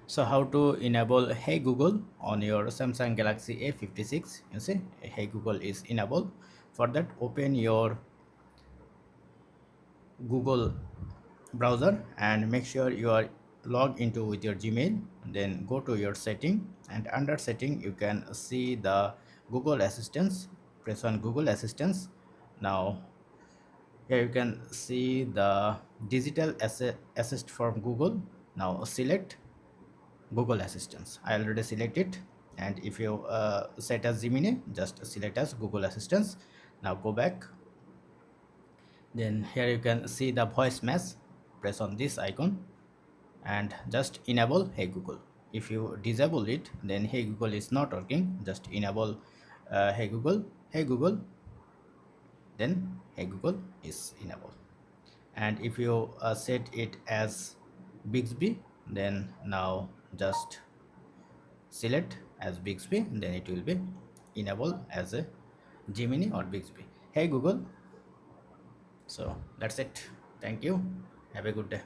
So how to enable Hey Google on your Samsung Galaxy A56? You see, Hey Google is enabled. For that, open your Google browser and make sure you are logged into with your Gmail. Then go to your setting, and under setting you can see the Google Assistance. Press on Google Assistance. Now here you can see the digital assist from Google. Now select Google Assistance. I already select it, and if you set as Gemini, just select as Google Assistance. Now go back. Then here you can see the voice mesh. Press on this icon and just enable Hey Google. If you disable it, then Hey Google is not working. Just enable Hey Google, Hey Google, then Hey Google is enabled. And if you set it as Bixby, then now just select as Bixby, then it will be enabled as a Gemini or Bixby. Hey Google. So that's it. Thank you. Have a good day.